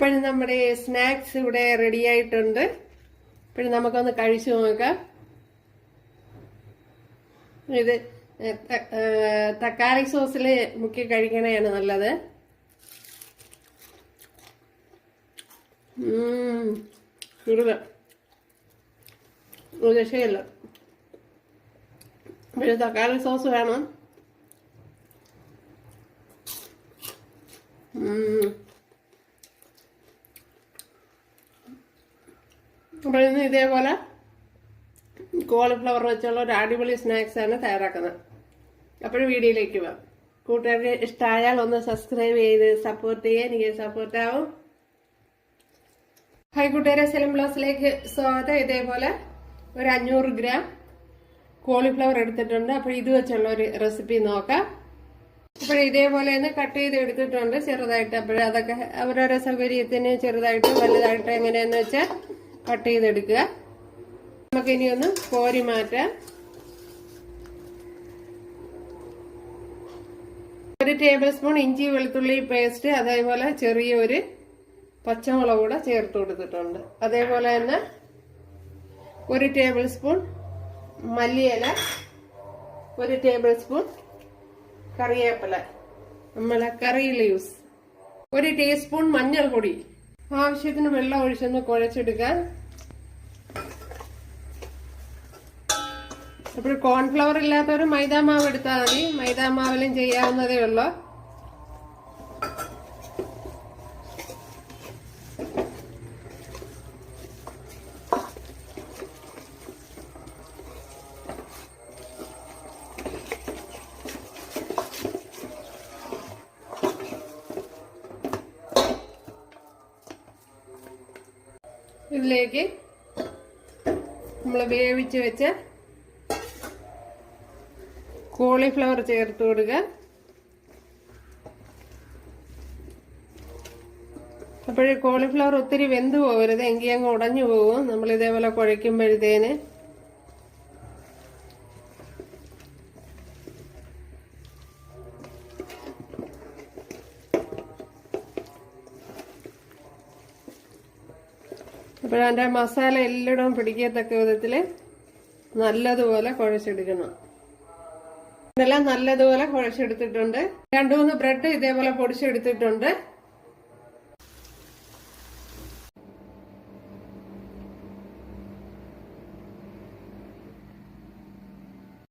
ഇപ്പോഴും നമ്മുടെ സ്നാക്സ് ഇവിടെ റെഡി ആയിട്ടുണ്ട്. ഇപ്പോഴും നമുക്കൊന്ന് കഴിച്ചു നോക്കാം. ഇത് തക്കാളി സോസിൽ മുക്കി കഴിക്കണതാണ് നല്ലത്. ഒരു രക്ഷയില്ല. ഒരു തക്കാളി സോസ് വേണം. അപ്പോൾ ഇന്ന് ഇതേപോലെ കോളിഫ്ലവർ വെച്ചുള്ള ഒരു അടിപൊളി സ്നാക്സ് ആണ് തയ്യാറാക്കുന്നത്. അപ്പോഴും വീഡിയോയിലേക്ക് പോവാം. കൂട്ടുകാർക്ക് ഇഷ്ടമായാൽ ഒന്ന് സബ്സ്ക്രൈബ് ചെയ്ത് സപ്പോർട്ട് ചെയ്യുക. എനിക്ക് സപ്പോർട്ടാവും. ഹായ് കൂട്ടുകാരെ, സെലിം ബ്ലോസിലേക്ക് സ്വാഗതം. ഇതേപോലെ ഒരു 500 ഗ്രാം കോളിഫ്ലവർ എടുത്തിട്ടുണ്ട്. അപ്പോൾ ഇത് വെച്ചുള്ള ഒരു റെസിപ്പി നോക്കാം. അപ്പോൾ ഇതേപോലെ തന്നെ കട്ട് ചെയ്ത് എടുത്തിട്ടുണ്ട് ചെറുതായിട്ട്. അപ്പോൾ അതൊക്കെ അവരോരോ സൗകര്യത്തിന് ചെറുതായിട്ട് വലുതായിട്ട് എങ്ങനെയാന്ന് വെച്ചാൽ കട്ട് ചെയ്തെടുക്കുക. നമുക്കിനി ഒന്ന് കോരി മാറ്റാം. 1 ടേബിൾ സ്പൂൺ ഇഞ്ചി വെളുത്തുള്ളി പേസ്റ്റ്, അതേപോലെ ചെറിയൊരു പച്ചമുളക് കൂടെ ചേർത്ത് കൊടുത്തിട്ടുണ്ട്. അതേപോലെ തന്നെ 1 ടേബിൾ സ്പൂൺ മല്ലിയില, 1 ടേബിൾ സ്പൂൺ കറിവേപ്പില, നമ്മളെ കറിയിൽ യൂസ്, 1 ടീസ്പൂൺ മഞ്ഞൾപ്പൊടി, ആവശ്യത്തിന് വെള്ളം ഒഴിച്ചൊന്ന് കുഴച്ചെടുക്കാൻ. അപ്പോൾ കോൺഫ്ലവർ ഇല്ലാത്തവർ മൈദാമാവ് എടുത്താൽ മതി. മൈദാമാവിലും ചെയ്യാവുന്നതേ ഉള്ളൂ. ഇതിലേക്ക് നമ്മൾ വേവിച്ച് വെച്ച കോളിഫ്ലവർ ചേർത്ത് കൊടുക്കുക. അപ്പോഴേ കോളിഫ്ലവർ ഒത്തിരി വെന്ത് പോകരുത്, എങ്കിൽ അങ്ങ് ഉടഞ്ഞു പോകും നമ്മൾ ഇതേപോലെ കുഴയ്ക്കുമ്പോഴത്തേന്. അപ്പോഴതിൻ്റെ മസാല എല്ലായിടവും പിടിക്കത്തക്ക വിധത്തിൽ നല്ലതുപോലെ കുഴച്ചെടുക്കണം. ഇതെല്ലാം നല്ലതുപോലെ കുഴച്ചെടുത്തിട്ടുണ്ട്. 2-3 ബ്രെഡ് ഇതേപോലെ പൊടിച്ചെടുത്തിട്ടുണ്ട്.